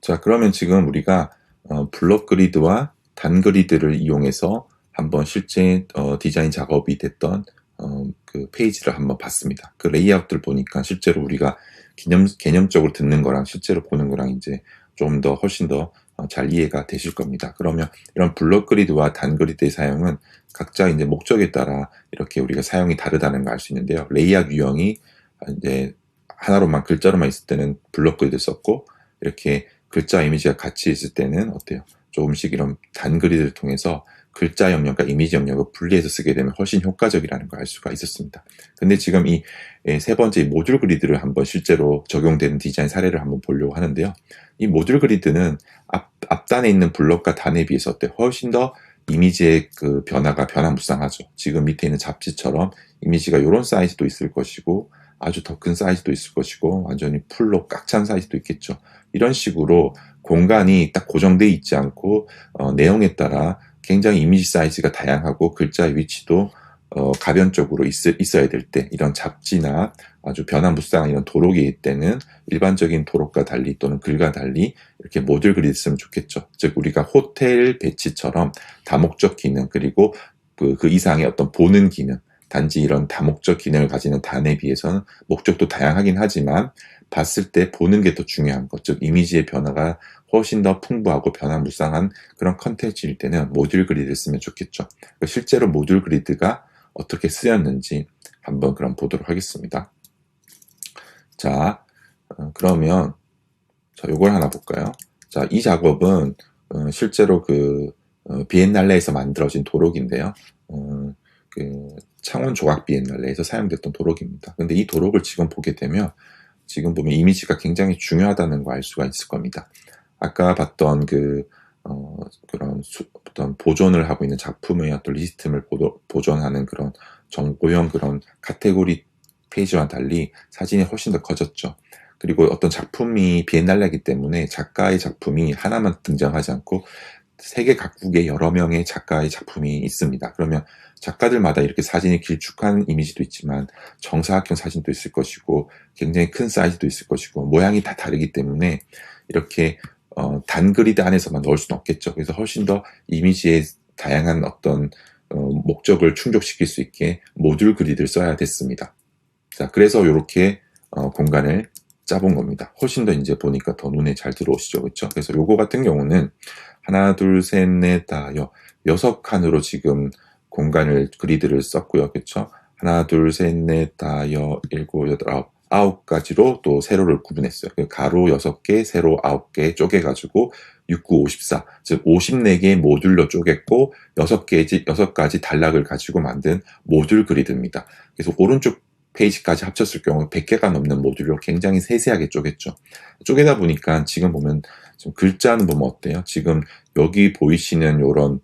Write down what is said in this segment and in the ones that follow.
자, 그러면 지금 우리가 블록 그리드와 단 그리드를 이용해서 한번 실제 디자인 작업이 됐던 그 페이지를 한번 봤습니다. 그 레이아웃들 보니까 실제로 우리가 개념적으로 듣는 거랑 실제로 보는 거랑 이제 좀 더 훨씬 더 잘 이해가 되실 겁니다. 그러면 이런 블록 그리드와 단 그리드의 사용은 각자 이제 목적에 따라 이렇게 우리가 사용이 다르다는 걸 알 수 있는데요. 레이아웃 유형이 이제 하나로만 글자로만 있을 때는 블록 그리드 썼고, 이렇게 글자 이미지가 같이 있을 때는 어때요? 조금씩 이런 단 그리드를 통해서 글자 영역과 이미지 영역을 분리해서 쓰게 되면 훨씬 효과적이라는 걸 알 수가 있었습니다. 근데 지금 이 세 번째 모듈 그리드를 한번 실제로 적용되는 디자인 사례를 한번 보려고 하는데요. 이 모듈 그리드는 앞단에 있는 블록과 단에 비해서 어때요? 훨씬 더 이미지의 그 변화가 변화무쌍하죠. 지금 밑에 있는 잡지처럼 이미지가 이런 사이즈도 있을 것이고, 아주 더 큰 사이즈도 있을 것이고, 완전히 풀로 꽉 찬 사이즈도 있겠죠. 이런 식으로 공간이 딱 고정되어 있지 않고 내용에 따라 굉장히 이미지 사이즈가 다양하고 글자의 위치도 가변적으로 있어야 될 때, 이런 잡지나 아주 변화무쌍한 이런 도록일 때는 일반적인 도록과 달리 또는 글과 달리 이렇게 모듈 그리드 쓰면 좋겠죠. 즉 우리가 호텔 배치처럼 다목적 기능, 그리고 그 이상의 어떤 보는 기능, 단지 이런 다목적 기능을 가지는 단에 비해서는 목적도 다양하긴 하지만 봤을 때 보는 게 더 중요한 것, 즉 이미지의 변화가 훨씬 더 풍부하고 변화무쌍한 그런 컨텐츠일 때는 모듈 그리드를 쓰면 좋겠죠. 실제로 모듈 그리드가 어떻게 쓰였는지 한번 그럼 보도록 하겠습니다. 자, 그러면 요걸 하나 볼까요? 자, 이 작업은 실제로 그 비엔날레에서 만들어진 도록인데요. 그 창원 조각 비엔날레에서 사용됐던 도록입니다. 근데 이 도록을 지금 보게 되면 지금 보면 이미지가 굉장히 중요하다는 거 알 수가 있을 겁니다. 아까 봤던 그런 어떤 보존을 하고 있는 작품의 어떤 리스트를 보존하는 그런 정보형 그런 카테고리 페이지와 달리 사진이 훨씬 더 커졌죠. 그리고 어떤 작품이 비엔날레이기 때문에 작가의 작품이 하나만 등장하지 않고 세계 각국의 여러 명의 작가의 작품이 있습니다. 그러면 작가들마다 이렇게 사진이 길쭉한 이미지도 있지만 정사각형 사진도 있을 것이고 굉장히 큰 사이즈도 있을 것이고 모양이 다 다르기 때문에 이렇게 단 그리드 안에서만 넣을 수는 없겠죠. 그래서 훨씬 더 이미지의 다양한 어떤 목적을 충족시킬 수 있게 모듈 그리드를 써야 됐습니다. 자, 그래서 이렇게 공간을 짜본 겁니다. 훨씬 더 이제 보니까 더 눈에 잘 들어오시죠, 그렇죠? 그래서 요거 같은 경우는 하나, 둘, 셋, 넷, 다, 여섯 칸으로 지금 공간을 그리드를 썼고요, 그렇죠? 하나, 둘, 셋, 넷, 다, 일곱, 여덟, 아홉 가지로 또 세로를 구분했어요. 가로 6개, 세로 9개 쪼개가지고 6, 9, 54, 즉 54개의 모듈로 쪼갰고 6가지 단락을 가지고 만든 모듈 그리드입니다. 그래서 오른쪽 페이지까지 합쳤을 경우 100개가 넘는 모듈로 굉장히 세세하게 쪼갰죠. 쪼개다 보니까 지금 보면 지금 글자는 보면 어때요? 지금 여기 보이시는 요런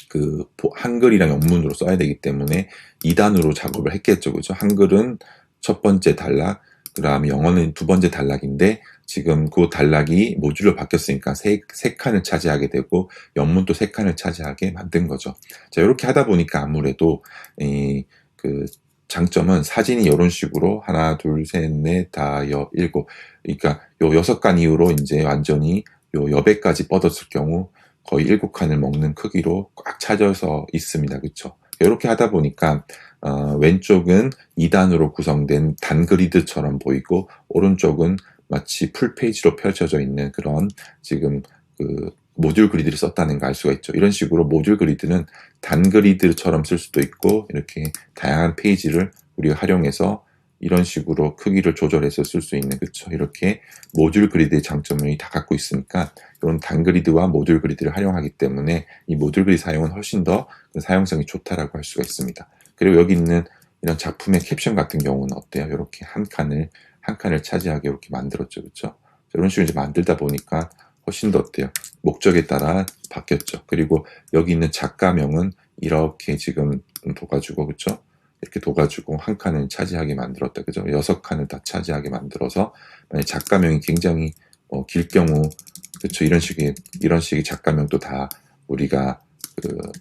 그 한글이랑 영문으로 써야 되기 때문에 2단으로 작업을 했겠죠. 그죠? 한글은 첫 번째 단락, 그 다음에 영어는 두 번째 단락인데 지금 그 단락이 모듈로 바뀌었으니까 세 칸을 차지하게 되고 영문도 3칸을 차지하게 만든 거죠. 자, 이렇게 하다 보니까 아무래도 그 장점은 사진이 이런 식으로 하나, 둘, 셋, 넷, 다, 일곱. 그러니까 요 6칸 이후로 이제 완전히 요 여백까지 뻗었을 경우 거의 7칸을 먹는 크기로 꽉 차져서 있습니다. 그렇죠? 이렇게 하다 보니까 왼쪽은 2단으로 구성된 단 그리드처럼 보이고 오른쪽은 마치 풀페이지로 펼쳐져 있는 그런 지금 그 모듈 그리드를 썼다는 걸 알 수가 있죠. 이런 식으로 모듈 그리드는 단 그리드처럼 쓸 수도 있고 이렇게 다양한 페이지를 우리가 활용해서 이런 식으로 크기를 조절해서 쓸 수 있는, 그렇죠? 이렇게 모듈 그리드의 장점을 다 갖고 있으니까 이런 단 그리드와 모듈 그리드를 활용하기 때문에 이 모듈 그리드 사용은 훨씬 더 사용성이 좋다라고 할 수가 있습니다. 그리고 여기 있는 이런 작품의 캡션 같은 경우는 어때요? 이렇게 한 칸을 차지하게 이렇게 만들었죠, 그렇죠? 이런 식으로 이제 만들다 보니까 훨씬 더 어때요? 목적에 따라 바뀌었죠. 그리고 여기 있는 작가명은 이렇게 지금 둬가지고, 그렇죠? 이렇게 둬가지고 한 칸을 차지하게 만들었다, 그죠? 6칸을 다 차지하게 만들어서 만약 작가명이 굉장히 길 경우, 그렇죠? 이런 식의 작가명도 다 우리가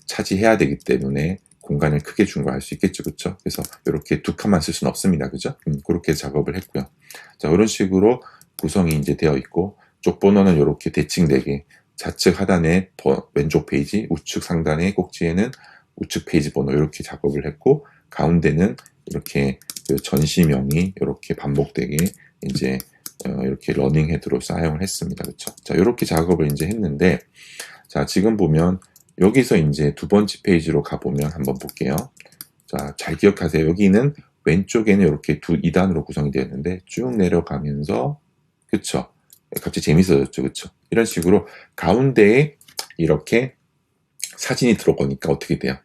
차지해야 되기 때문에 공간을 크게 준 걸 알 수 있겠죠, 그렇죠? 그래서 이렇게 2칸만 쓸 수는 없습니다, 그죠? 그렇게 작업을 했고요. 자, 이런 식으로 구성이 이제 되어 있고, 쪽 번호는 이렇게 대칭 4개, 좌측 하단에 왼쪽 페이지, 우측 상단의 꼭지에는 우측 페이지 번호 이렇게 작업을 했고, 가운데는 이렇게 그 전시명이 이렇게 반복되게 이제 이렇게 러닝 헤드로 사용을 했습니다. 그렇죠? 자, 이렇게 작업을 이제 했는데, 자, 지금 보면 여기서 이제 두 번째 페이지로 가보면 한번 볼게요. 자, 잘 기억하세요. 여기는 왼쪽에는 이렇게 2단으로 구성이 되어 있는데 쭉 내려가면서, 그쵸? 갑자기 재밌어졌죠. 그쵸? 이런 식으로 가운데에 이렇게 사진이 들어가니까 어떻게 돼요?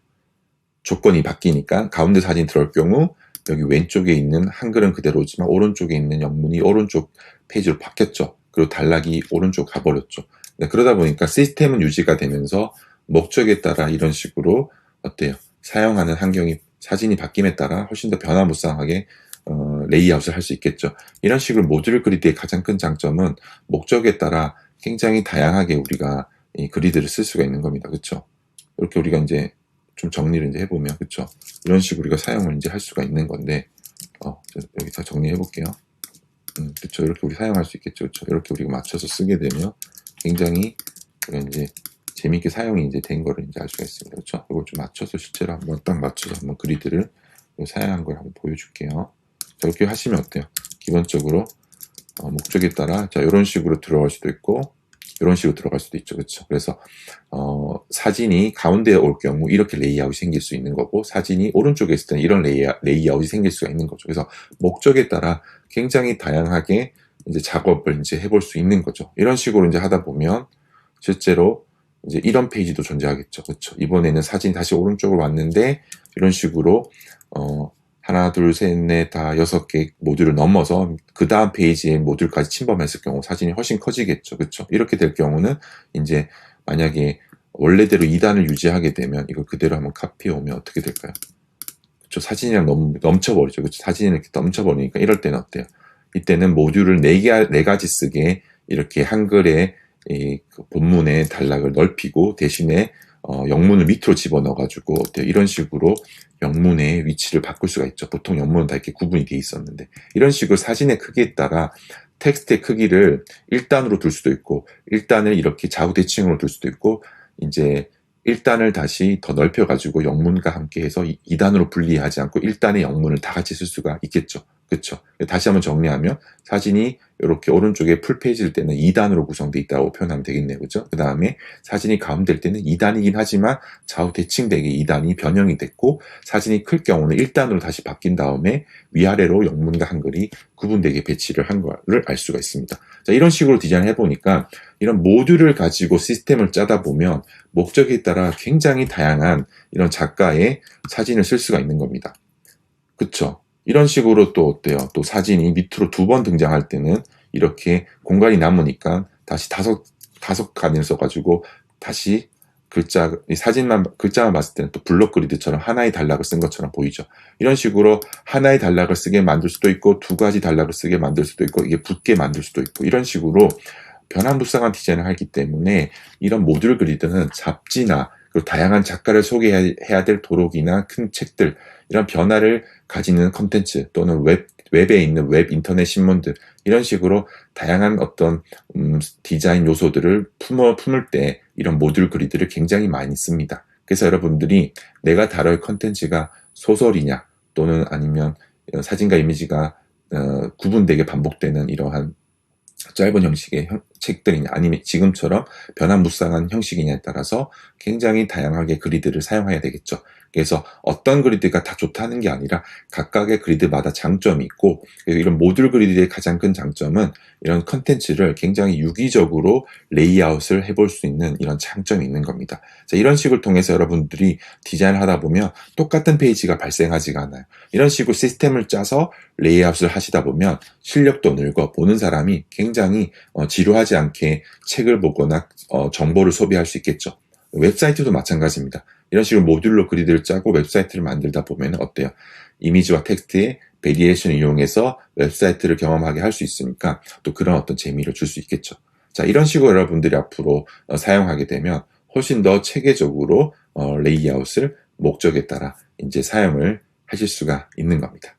조건이 바뀌니까 가운데 사진이 들어올 경우 여기 왼쪽에 있는 한글은 그대로지만 오른쪽에 있는 영문이 오른쪽 페이지로 바뀌었죠. 그리고 단락이 오른쪽 가버렸죠. 네, 그러다 보니까 시스템은 유지가 되면서 목적에 따라 이런 식으로 어때요? 사용하는 환경이 사진이 바뀜에 따라 훨씬 더 변화무쌍하게 레이아웃을 할 수 있겠죠. 이런 식으로 모듈 그리드의 가장 큰 장점은 목적에 따라 굉장히 다양하게 우리가 이 그리드를 쓸 수가 있는 겁니다. 그렇죠? 이렇게 우리가 이제 좀 정리를 이제 해보면, 그렇죠? 이런 식으로 우리가 사용을 이제 할 수가 있는 건데, 여기서 정리해 볼게요. 그렇죠? 이렇게 우리 사용할 수 있겠죠, 그렇죠? 이렇게 우리가 맞춰서 쓰게 되면 굉장히 이제 재미있게 사용이 이제 된 거를 이제 알 수가 있습니다. 그렇죠? 이걸 좀 맞춰서 실제로 한번 딱 맞춰서 한번 그리드를 사용한 걸 한번 보여줄게요. 자, 이렇게 하시면 어때요? 기본적으로 목적에 따라 자 이런 식으로 들어갈 수도 있고 이런 식으로 들어갈 수도 있죠. 그렇죠? 그래서 사진이 가운데에 올 경우 이렇게 레이아웃이 생길 수 있는 거고, 사진이 오른쪽에 있을 때는 이런 레이아웃이 생길 수가 있는 거죠. 그래서 목적에 따라 굉장히 다양하게 이제 작업을 이제 해볼 수 있는 거죠. 이런 식으로 이제 하다 보면 실제로 이제 이런 페이지도 존재하겠죠. 그렇죠? 이번에는 사진이 다시 오른쪽으로 왔는데 이런 식으로 하나, 둘, 셋, 넷, 다 6개 모듈을 넘어서 그 다음 페이지의 모듈까지 침범했을 경우 사진이 훨씬 커지겠죠. 그렇죠? 이렇게 될 경우는 이제 만약에 원래대로 2단을 유지하게 되면 이걸 그대로 한번 카피해 오면 어떻게 될까요? 그렇죠? 사진이랑 넘쳐버리죠. 그렇죠? 사진이 이렇게 넘쳐버리니까 이럴 때는 어때요? 이때는 모듈을 4가지 쓰게 이렇게 한글의 그 본문의 단락을 넓히고 대신에 영문을 밑으로 집어넣어가지고 이런 식으로 영문의 위치를 바꿀 수가 있죠. 보통 영문은 다 이렇게 구분이 돼 있었는데 이런 식으로 사진의 크기에 따라 텍스트의 크기를 1단으로 둘 수도 있고 1단을 이렇게 좌우 대칭으로 둘 수도 있고 이제 1단을 다시 더 넓혀가지고 영문과 함께 해서 2단으로 분리하지 않고 1단의 영문을 다 같이 쓸 수가 있겠죠. 그렇죠? 다시 한번 정리하면 사진이 이렇게 오른쪽에 풀페이지일 때는 2단으로 구성되어 있다고 표현하면 되겠네요. 그죠? 그 다음에 사진이 가운데일 때는 2단이긴 하지만 좌우 대칭되게 2단이 변형이 됐고 사진이 클 경우는 1단으로 다시 바뀐 다음에 위아래로 영문과 한글이 구분되게 배치를 한 거를 알 수가 있습니다. 자, 이런 식으로 디자인을 해보니까 이런 모듈을 가지고 시스템을 짜다 보면 목적에 따라 굉장히 다양한 이런 작가의 사진을 쓸 수가 있는 겁니다. 그쵸? 이런 식으로 또 어때요? 또 사진이 밑으로 2번 등장할 때는 이렇게 공간이 남으니까 다시 다섯 칸을 써가지고 다시 글자만 봤을 때는 또 블록 그리드처럼 하나의 단락을 쓴 것처럼 보이죠. 이런 식으로 하나의 단락을 쓰게 만들 수도 있고 2가지 단락을 쓰게 만들 수도 있고 이게 붙게 만들 수도 있고 이런 식으로 변화무쌍한 디자인을 하기 때문에 이런 모듈 그리드는 잡지나 그리고 다양한 작가를 소개해야 될 도록이나 큰 책들 이런 변화를 가지는 컨텐츠 또는 웹에 있는 웹 인터넷 신문들 이런 식으로 다양한 어떤 디자인 요소들을 품을 때 이런 모듈 그리드를 굉장히 많이 씁니다. 그래서 여러분들이 내가 다룰 컨텐츠가 소설이냐 또는 아니면 사진과 이미지가 구분되게 반복되는 이러한 짧은 형식의 책들이냐 아니면 지금처럼 변화무쌍한 형식이냐에 따라서 굉장히 다양하게 그리드를 사용해야 되겠죠. 그래서 어떤 그리드가 다 좋다는 게 아니라 각각의 그리드마다 장점이 있고 이런 모듈 그리드의 가장 큰 장점은 이런 컨텐츠를 굉장히 유기적으로 레이아웃을 해볼 수 있는 이런 장점이 있는 겁니다. 자, 이런 식을 통해서 여러분들이 디자인을 하다 보면 똑같은 페이지가 발생하지가 않아요. 이런 식으로 시스템을 짜서 레이아웃을 하시다 보면 실력도 늘고 보는 사람이 굉장히 지루하지 않게 책을 보거나 정보를 소비할 수 있겠죠. 웹사이트도 마찬가지입니다. 이런 식으로 모듈로 그리드를 짜고 웹사이트를 만들다 보면 어때요? 이미지와 텍스트의 베리에이션을 이용해서 웹사이트를 경험하게 할 수 있으니까 또 그런 어떤 재미를 줄 수 있겠죠. 자, 이런 식으로 여러분들이 앞으로 사용하게 되면 훨씬 더 체계적으로 레이아웃을 목적에 따라 이제 사용을 하실 수가 있는 겁니다.